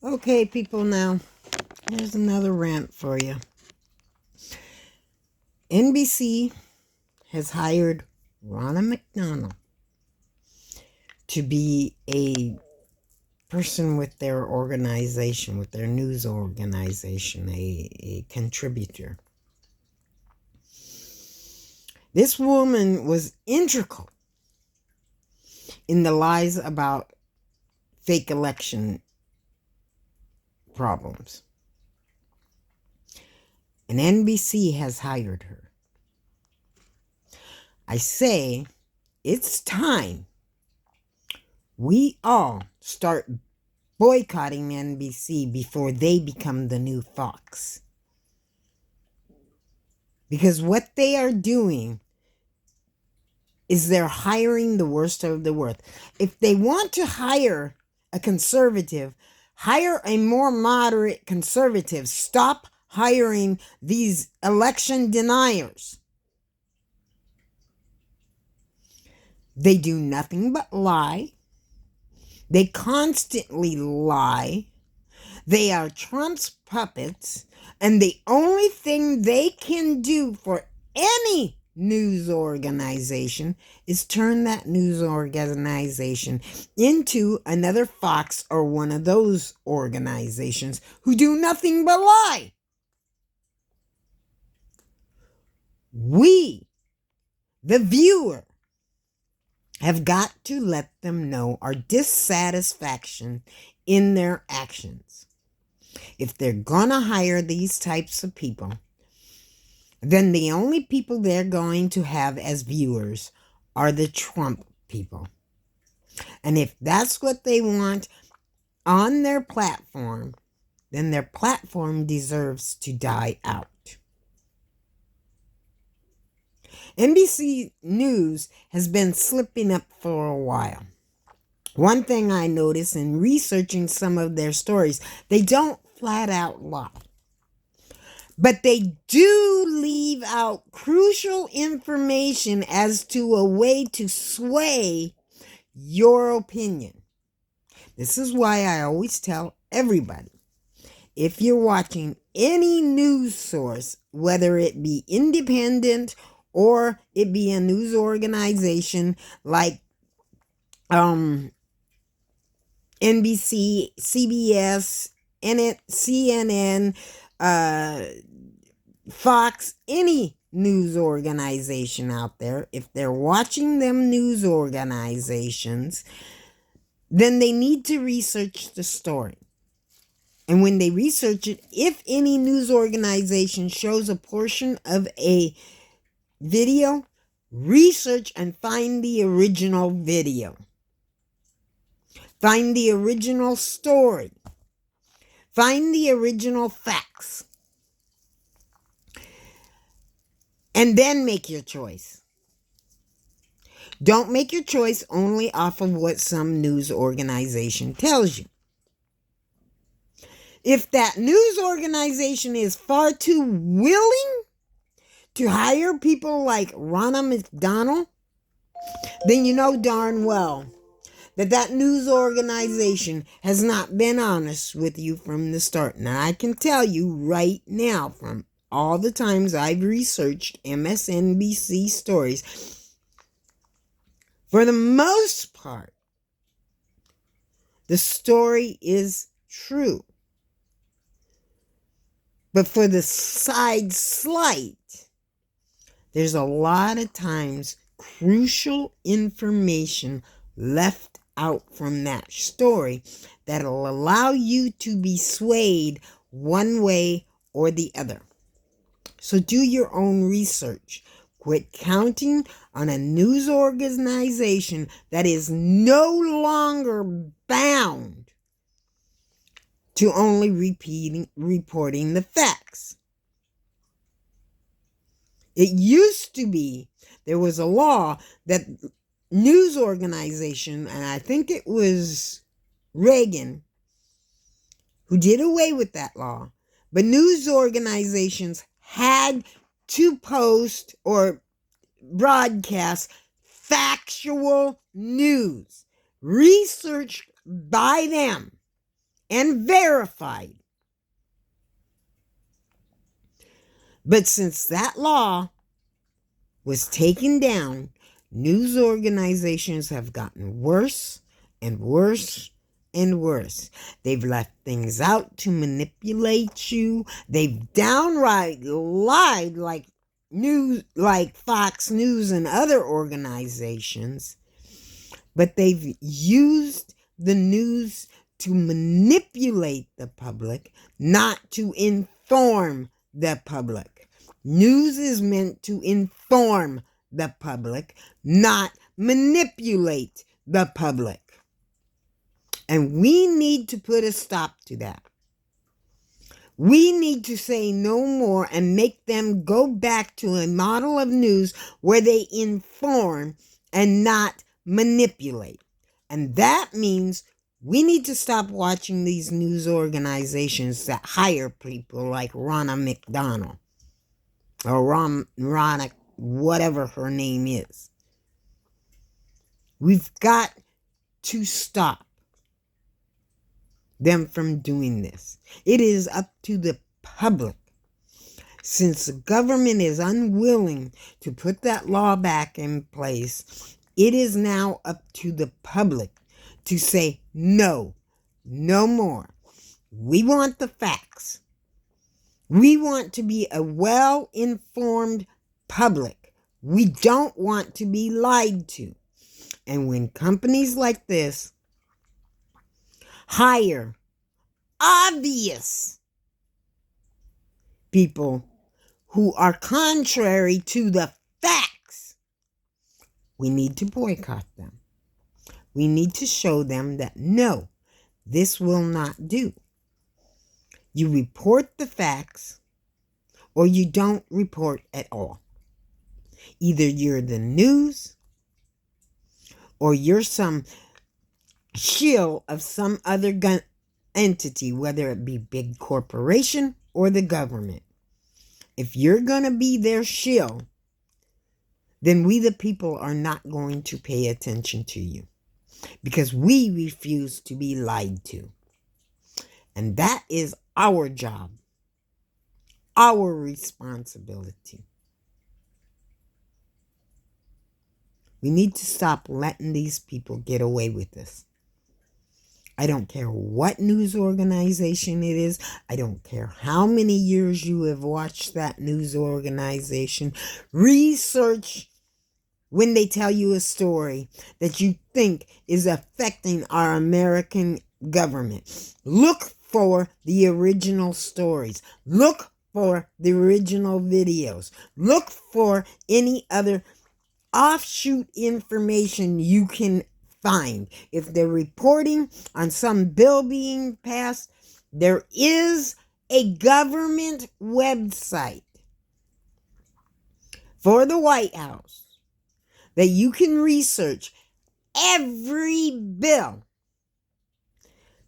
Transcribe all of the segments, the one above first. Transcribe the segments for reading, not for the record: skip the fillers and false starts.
Okay, people, now here's another rant for you. NBC has hired Ronna McDonails to be a person with their organization, with their news organization, a contributor. This woman was integral in the lies about fake election problems. And NBC has hired her. I say it's time we all start boycotting NBC before they become the new Fox. Because what they are doing is they're hiring the worst of the worst. If they want to hire a conservative, hire a more moderate conservative. Stop hiring these election deniers. They do nothing but lie. They constantly lie. They are Trump's puppets, and the only thing they can do for any news organization is turn that news organization into another Fox or one of those organizations who do nothing but lie. We, the viewer, have got to let them know our dissatisfaction in their actions. If they're gonna hire these types of people, then the only people they're going to have as viewers are the Trump people. And if that's what they want on their platform, then their platform deserves to die out. NBC News has been slipping up for a while. One thing I noticed in researching some of their stories, they don't flat out lie. But they do leave out crucial information as to a way to sway your opinion. This is why I always tell everybody, if you're watching any news source, whether it be independent or it be a news organization like NBC, CBS, CNN, Fox, any news organization out there, if they're watching them news organizations, then they need to research the story. And when they research it, if any news organization shows a portion of a video, research and find the original video. Find the original story. Find the original facts. And then make your choice. Don't make your choice only off of what some news organization tells you. If that news organization is far too willing to hire people like Ronna McDonails, then you know darn well that news organization has not been honest with you from the start. Now, I can tell you right now from all the times I've researched MSNBC stories, for the most part, the story is true. But for the side slight, there's a lot of times crucial information left out from that story that'll allow you to be swayed one way or the other. So do your own research. Quit counting on a news organization that is no longer bound to only reporting the facts. It used to be, there was a law that news organization, and I think it was Reagan who did away with that law, but news organizations had to post or broadcast factual news, researched by them, and verified. But since that law was taken down, news organizations have gotten worse and worse and worse. They've left things out to manipulate you. They've downright lied like Fox News and other organizations, but they've used the news to manipulate the public, not to inform the public. News is meant to inform the public, not manipulate the public. And we need to put a stop to that. We need to say no more and make them go back to a model of news where they inform and not manipulate. And that means we need to stop watching these news organizations that hire people like Ronna McDonails or Ronna, whatever her name is. We've got to stop them from doing this. It is up to the public. Since the government is unwilling to put that law back in place, it is now up to the public to say no, no more. We want the facts. We want to be a well-informed public. We don't want to be lied to. And when companies like this hire obvious people who are contrary to the facts, we need to boycott them. We need to show them that no, this will not do. You report the facts or you don't report at all. Either you're the news or you're some shill of some other entity, whether it be big corporation or the government. If you're going to be their shill, then we the people are not going to pay attention to you because we refuse to be lied to. And that is our job, our responsibility. We need to stop letting these people get away with this. I don't care what news organization it is. I don't care how many years you have watched that news organization. Research when they tell you a story that you think is affecting our American government. Look for the original stories. Look for the original videos. Look for any other offshoot information you can find. If they're reporting on some bill being passed, there is a government website for the White House that you can research every bill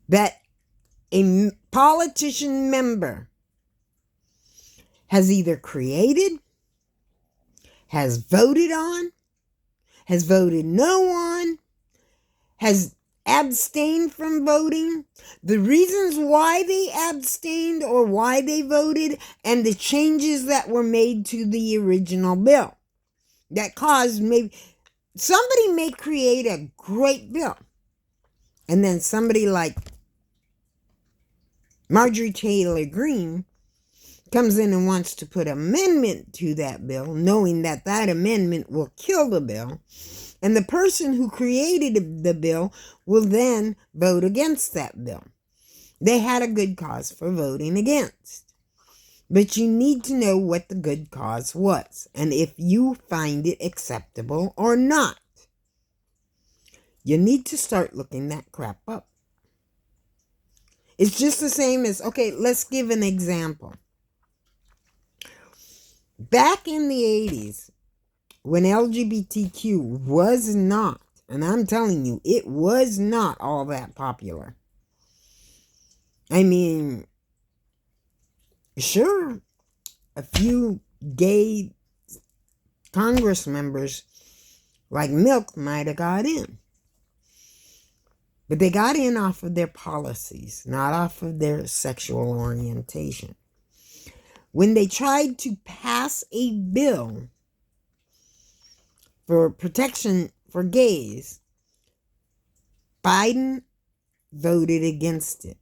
that a politician member has either created, has voted on, has voted no on, has abstained from voting, the reasons why they abstained or why they voted, and the changes that were made to the original bill that caused maybe somebody may create a great bill and then somebody like Marjorie Taylor Greene comes in and wants to put amendment to that bill, knowing that that amendment will kill the bill. And the person who created the bill will then vote against that bill. They had a good cause for voting against. But you need to know what the good cause was and if you find it acceptable or not. You need to start looking that crap up. It's just the same as, okay, let's give an example. Back in the 80s, when LGBTQ was not, and I'm telling you, it was not all that popular. I mean, sure, a few gay Congress members like Milk might have got in. But they got in off of their policies, not off of their sexual orientation. When they tried to pass a bill for protection for gays, Biden voted against it.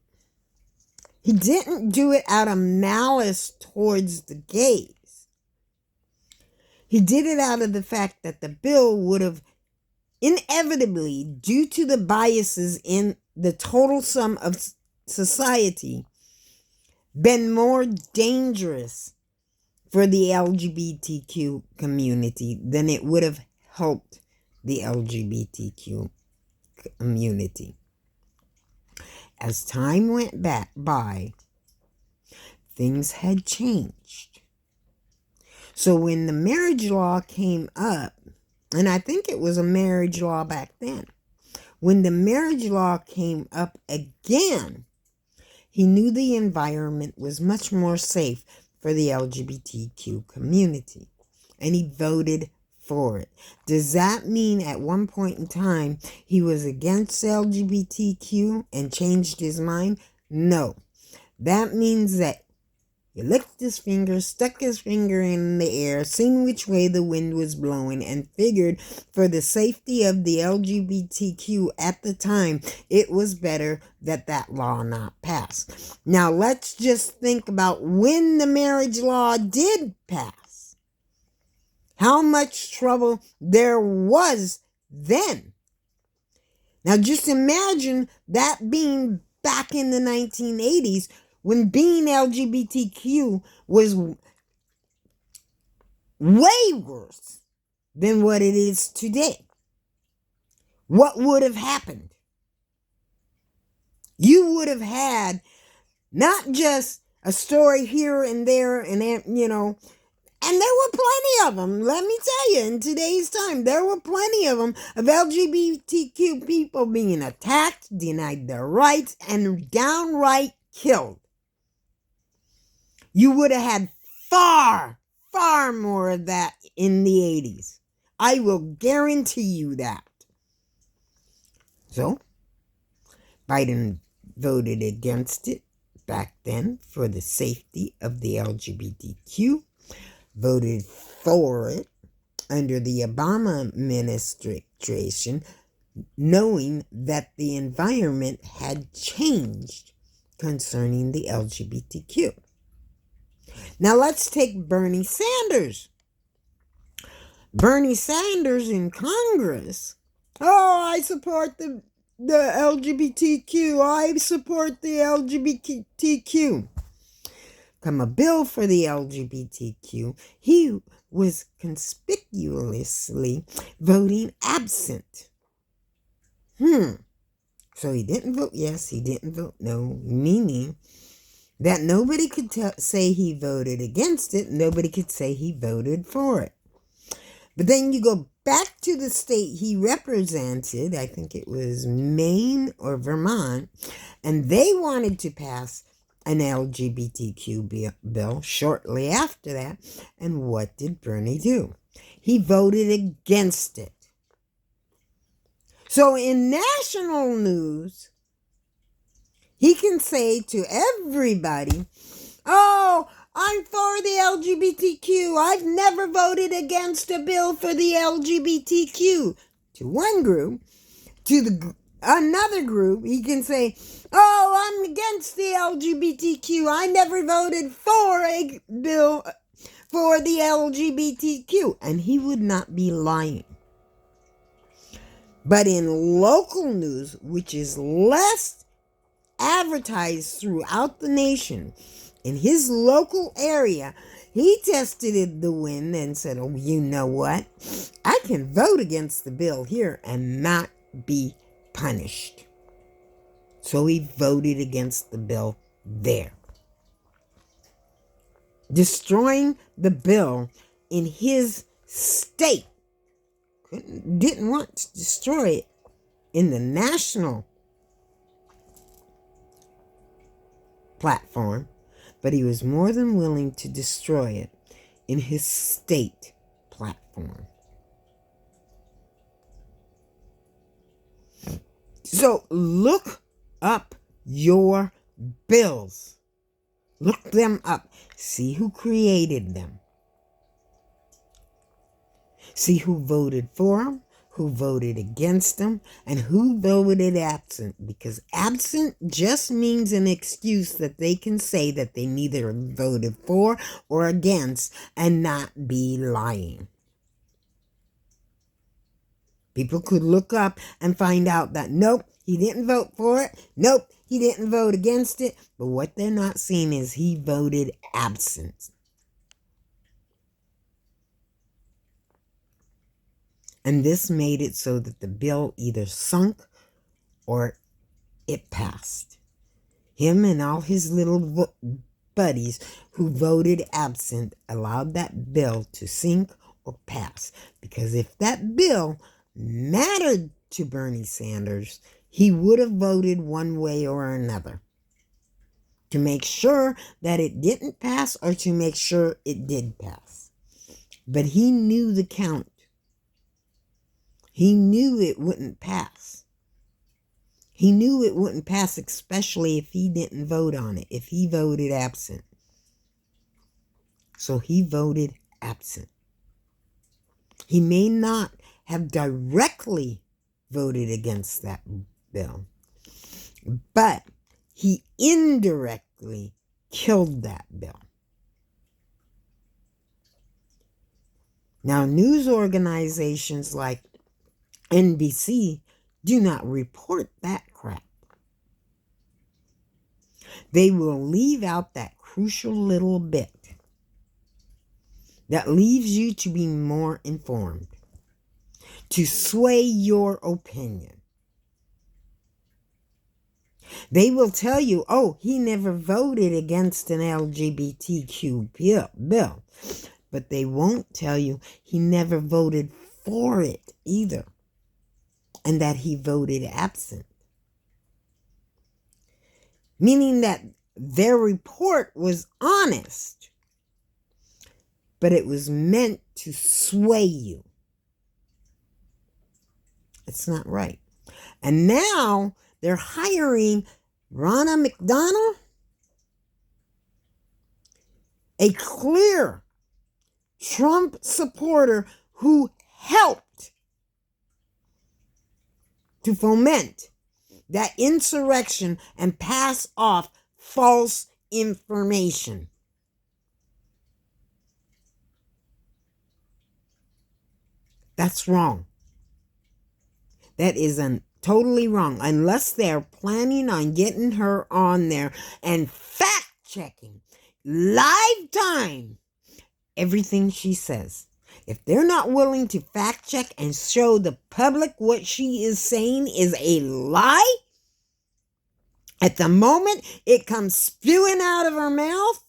He didn't do it out of malice towards the gays. He did it out of the fact that the bill would have inevitably, due to the biases in the total sum of society, been more dangerous for the LGBTQ community than it would have helped the LGBTQ community. As time went by, things had changed. So when the marriage law came up, and I think it was a marriage law back then, when the marriage law came up again, he knew the environment was much more safe for the LGBTQ community, and he voted for it. Does that mean at one point in time he was against LGBTQ and changed his mind? No. That means that he licked his finger, stuck his finger in the air, seen which way the wind was blowing, and figured for the safety of the LGBTQ at the time, it was better that that law not pass. Now, let's just think about when the marriage law did pass. How much trouble there was then. Now, just imagine that being back in the 1980s, when being LGBTQ was way worse than what it is today. What would have happened? You would have had not just a story here and there and there, and there were plenty of them. Let me tell you, in today's time, there were plenty of them of LGBTQ people being attacked, denied their rights, and downright killed. You would have had far, far more of that in the 80s. I will guarantee you that. So, Biden voted against it back then for the safety of the LGBTQ, voted for it under the Obama administration, knowing that the environment had changed concerning the LGBTQ. Now let's take Bernie Sanders. Bernie Sanders in Congress. Oh, I support the LGBTQ. I support the LGBTQ. Come a bill for the LGBTQ. He was conspicuously voting absent. So he didn't vote yes, he didn't vote no, meaning that nobody could say he voted against it. Nobody could say he voted for it. But then you go back to the state he represented, I think it was Maine or Vermont, and they wanted to pass an LGBTQ bill shortly after that. And what did Bernie do? He voted against it. So in national news, he can say to everybody, oh, I'm for the LGBTQ. I've never voted against a bill for the LGBTQ. To one group, to another group, he can say, oh, I'm against the LGBTQ. I never voted for a bill for the LGBTQ. And he would not be lying. But in local news, which is less advertised throughout the nation, in his local area, he tested the wind and said, oh, you know what? I can vote against the bill here and not be punished. So he voted against the bill there. Destroying the bill in his state. Didn't want to destroy it in the national platform, but he was more than willing to destroy it in his state platform. So look up your bills. Look them up. See who created them. See who voted for them, who voted against them, and who voted absent. Because absent just means an excuse that they can say that they neither voted for or against and not be lying. People could look up and find out that, nope, he didn't vote for it. Nope, he didn't vote against it. But what they're not seeing is he voted absent. And this made it so that the bill either sunk or it passed. Him and all his little buddies who voted absent allowed that bill to sink or pass. Because if that bill mattered to Bernie Sanders, he would have voted one way or another to make sure that it didn't pass or to make sure it did pass. But he knew the count. He knew it wouldn't pass. He knew it wouldn't pass, especially if he didn't vote on it, if he voted absent. So he voted absent. He may not have directly voted against that bill, but he indirectly killed that bill. Now, news organizations like NBC do not report that crap. They will leave out that crucial little bit that leaves you to be more informed, to sway your opinion. They will tell you, oh, he never voted against an LGBTQ bill. But they won't tell you he never voted for it either, and that he voted absent. Meaning that their report was honest, but it was meant to sway you. It's not right. And now they're hiring Ronna McDonails, a clear Trump supporter who helped to foment that insurrection and pass off false information. That's wrong. That is totally wrong, unless they're planning on getting her on there and fact-checking live time everything she says. If they're not willing to fact-check and show the public what she is saying is a lie, at the moment it comes spewing out of her mouth,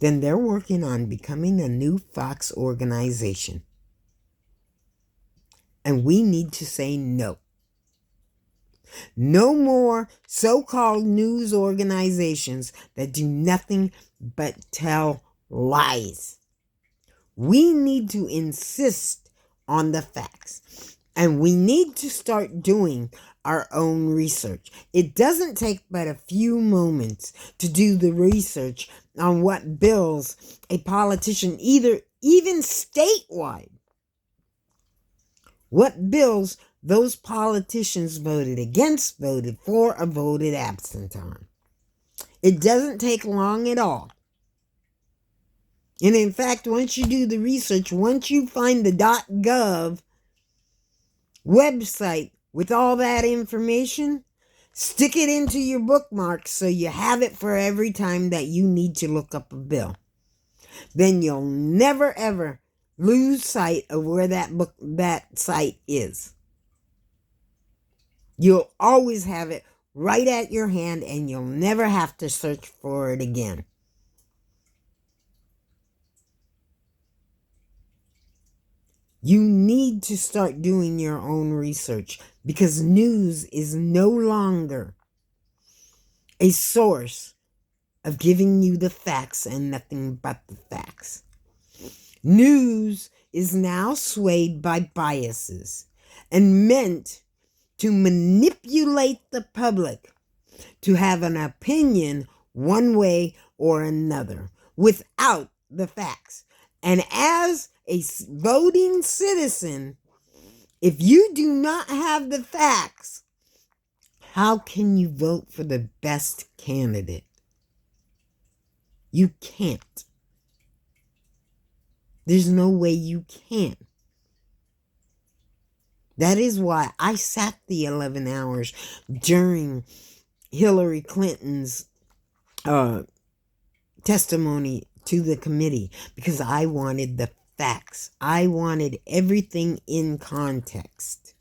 then they're working on becoming a new Fox organization. And we need to say no. No more so-called news organizations that do nothing but tell lies. We need to insist on the facts. And we need to start doing our own research. It doesn't take but a few moments to do the research on what bills a politician, even statewide, what bills those politicians voted against, voted for, or voted absent on. It doesn't take long at all. And in fact, once you do the research, once you find the .gov website with all that information, stick it into your bookmarks so you have it for every time that you need to look up a bill. Then you'll never ever lose sight of where that site is. You'll always have it right at your hand, and you'll never have to search for it again. You need to start doing your own research, because news is no longer a source of giving you the facts and nothing but the facts. News is now swayed by biases and meant to manipulate the public to have an opinion one way or another without the facts. And as a voting citizen, if you do not have the facts, how can you vote for the best candidate? You can't. There's no way you can. That is why I sat the 11 hours during Hillary Clinton's testimony to the committee, because I wanted the facts. I wanted everything in context.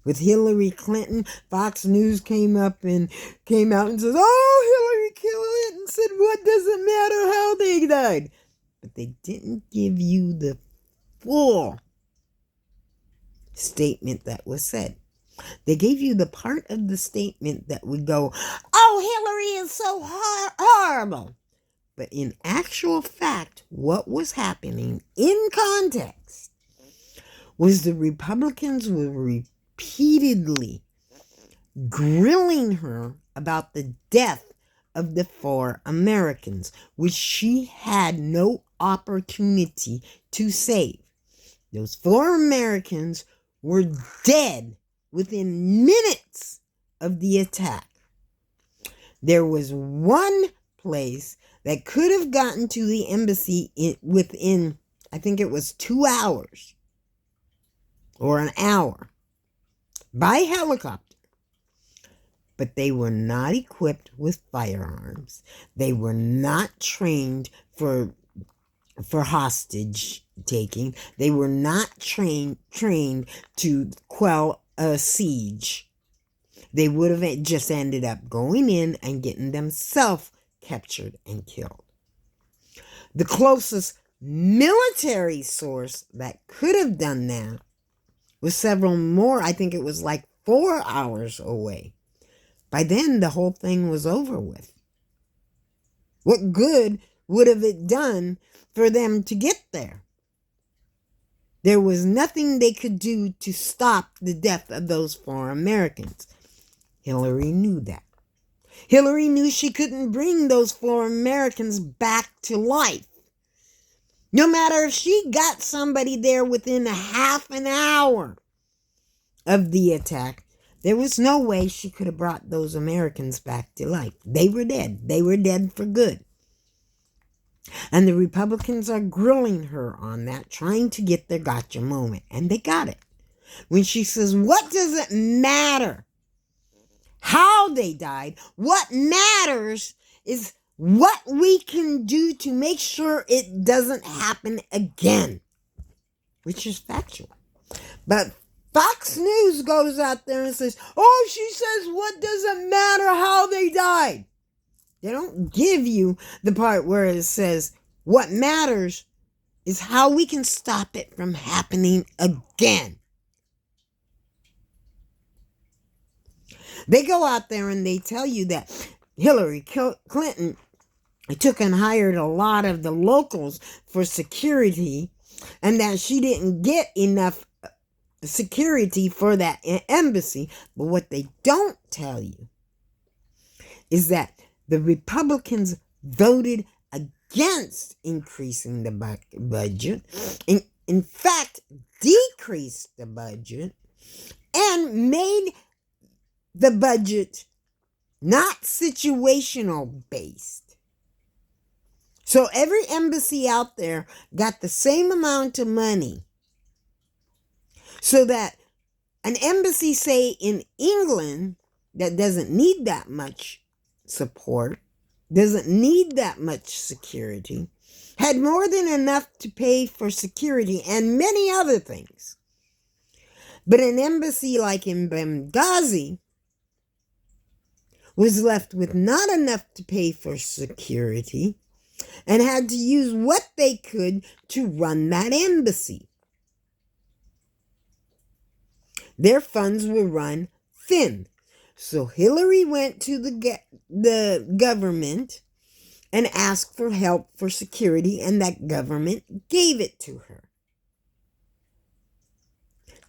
With Hillary Clinton, Fox News came out and says, "Oh, Hillary Clinton said, what does it matter how they died?" But they didn't give you the full statement that was said. They gave you the part of the statement that would go, "Oh, Hillary is so horrible." But in actual fact, what was happening in context was the Republicans were repeatedly grilling her about the death of the 4 Americans, which she had no opportunity to save. Those 4 Americans were dead within minutes of the attack. There was one place that could have gotten to the embassy within, I think it was 2 hours or an hour by helicopter. But they were not equipped with firearms. They were not trained for hostage taking. They were not trained to quell a siege. They would have just ended up going in and getting themselves captured and killed. The closest military source that could have done that was several more. I think it was like 4 hours away. By then, the whole thing was over with. What good would have it done for them to get there? There was nothing they could do to stop the death of those 4 Americans. Hillary knew that. Hillary knew she couldn't bring those 4 Americans back to life. No matter if she got somebody there within a half an hour of the attack, there was no way she could have brought those Americans back to life. They were dead. They were dead for good. And the Republicans are grilling her on that, trying to get their gotcha moment. And they got it. When she says, what does it matter how they died? What matters is what we can do to make sure it doesn't happen again, which is factual. But Fox News goes out there and says, oh, she says, what does it matter how they died? They don't give you the part where it says, what matters is how we can stop it from happening again. They go out there and they tell you that Hillary Clinton took and hired a lot of the locals for security, and that she didn't get enough security for that embassy. But what they don't tell you is that the Republicans voted against increasing the budget, in fact, decreased the budget, and made the budget not situational based. So every embassy out there got the same amount of money, so that an embassy, say in England, that doesn't need that much support, doesn't need that much security, had more than enough to pay for security and many other things. But an embassy like in Benghazi was left with not enough to pay for security and had to use what they could to run that embassy. Their funds were run thin. So Hillary went to the government and asked for help for security, and that government gave it to her.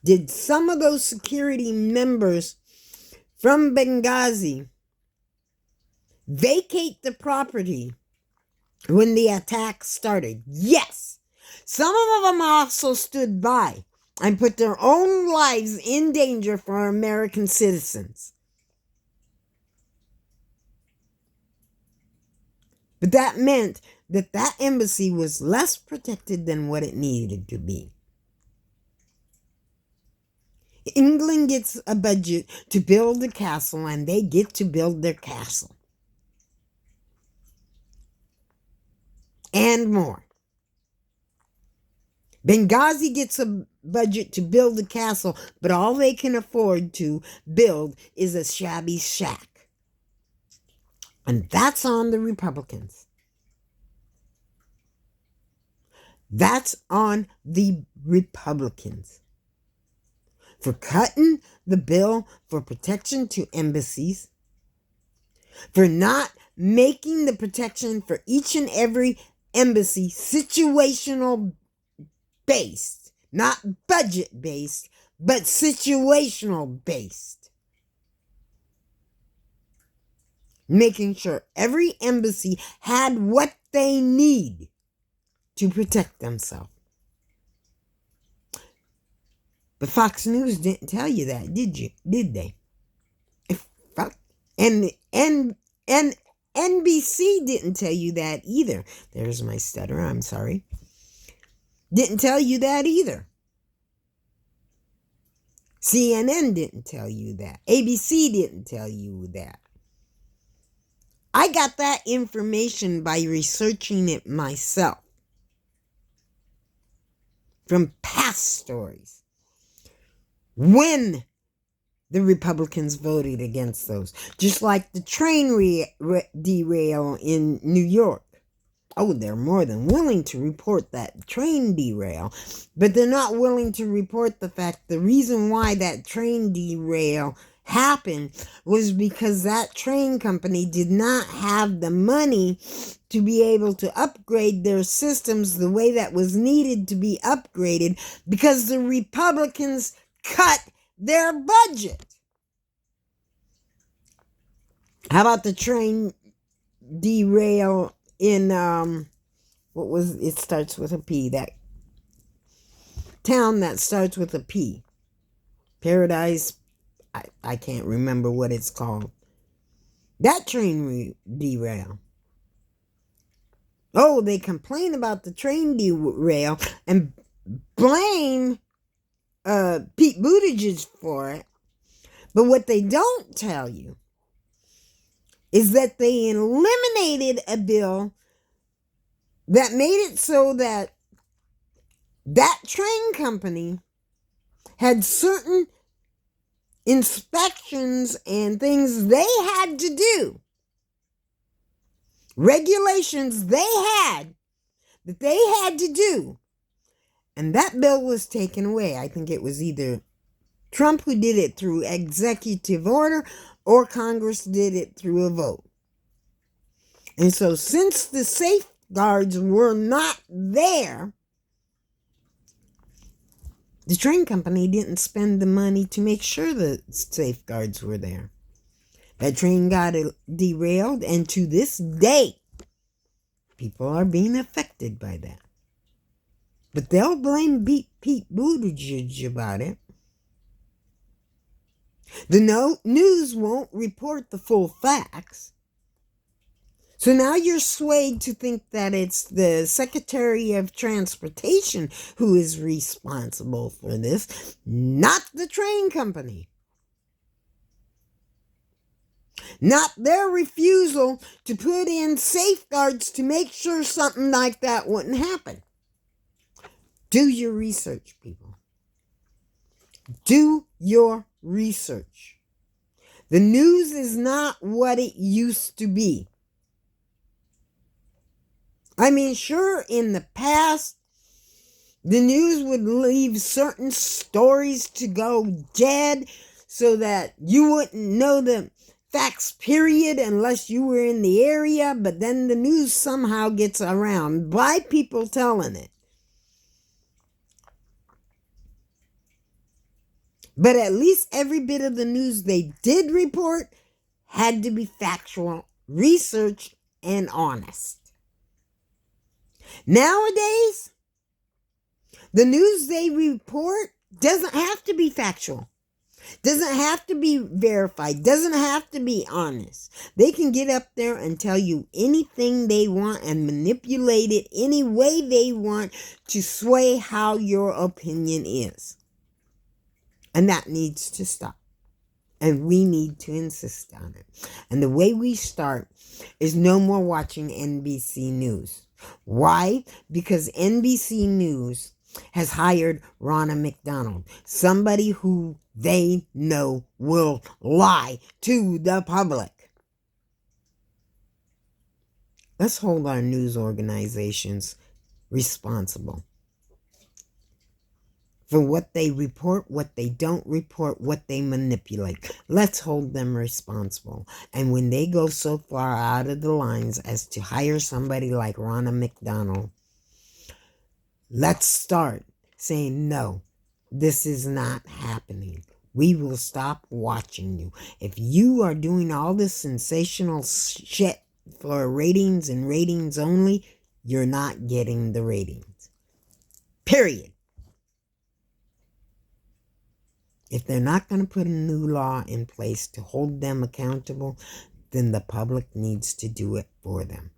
did some of those security members from Benghazi vacate the property when the attack started? Yes. Some of them also stood by and put their own lives in danger for American citizens. But that meant that that embassy was less protected than what it needed to be. England gets a budget to build a castle, and they get to build their castle. And more. Benghazi gets a budget to build a castle, but all they can afford to build is a shabby shack. And that's on the Republicans. That's on the Republicans. For cutting the bill for protection to embassies, for not making the protection for each and every embassy situational based, not budget based, but situational based. Making sure every embassy had what they need to protect themselves. But Fox News didn't tell you that, did they? And NBC didn't tell you that either. There's my stutter, I'm sorry. Didn't tell you that either. CNN didn't tell you that. ABC didn't tell you that. I got that information by researching it myself from past stories. When the Republicans voted against those. Just like the train derail in New York. Oh, they're more than willing to report that train derail. But they're not willing to report the fact the reason why that train derail happened was because that train company did not have the money to be able to upgrade their systems the way that was needed to be upgraded because the Republicans cut their budget. How about the train derail in it starts with a P, that town that starts with a P, Paradise, I can't remember what it's called. That train derail. Oh, they complain about the train derail and blame Pete Buttigieg for it. But what they don't tell you is that they eliminated a bill that made it so that that train company had certain inspections and things they had to do, regulations they had that they had to do, and that bill was taken away. I think it was either Trump who did it through executive order or Congress did it through a vote. And so since the safeguards were not there, the train company didn't spend the money to make sure the safeguards were there. That train got derailed, and to this day, people are being affected by that. But they'll blame Pete Buttigieg about it. The news won't report the full facts. So now you're swayed to think that it's the Secretary of Transportation who is responsible for this, not the train company. Not their refusal to put in safeguards to make sure something like that wouldn't happen. Do your research, people. Do your research. The news is not what it used to be. I mean, sure, in the past, the news would leave certain stories to go dead so that you wouldn't know the facts, period, unless you were in the area. But then the news somehow gets around by people telling it. But at least every bit of the news they did report had to be factual, researched, and honest. Nowadays, the news they report doesn't have to be factual, doesn't have to be verified, doesn't have to be honest. They can get up there and tell you anything they want and manipulate it any way they want to sway how your opinion is. And that needs to stop. And we need to insist on it. And the way we start is no more watching NBC News. Why? Because NBC News has hired Ronna McDonails, somebody who they know will lie to the public. Let's hold our news organizations responsible for what they report, what they don't report, what they manipulate. Let's hold them responsible. And when they go so far out of the lines as to hire somebody like Ronna McDonails, let's start saying, no, this is not happening. We will stop watching you. If you are doing all this sensational shit for ratings and ratings only, you're not getting the ratings. Period. If they're not going to put a new law in place to hold them accountable, then the public needs to do it for them.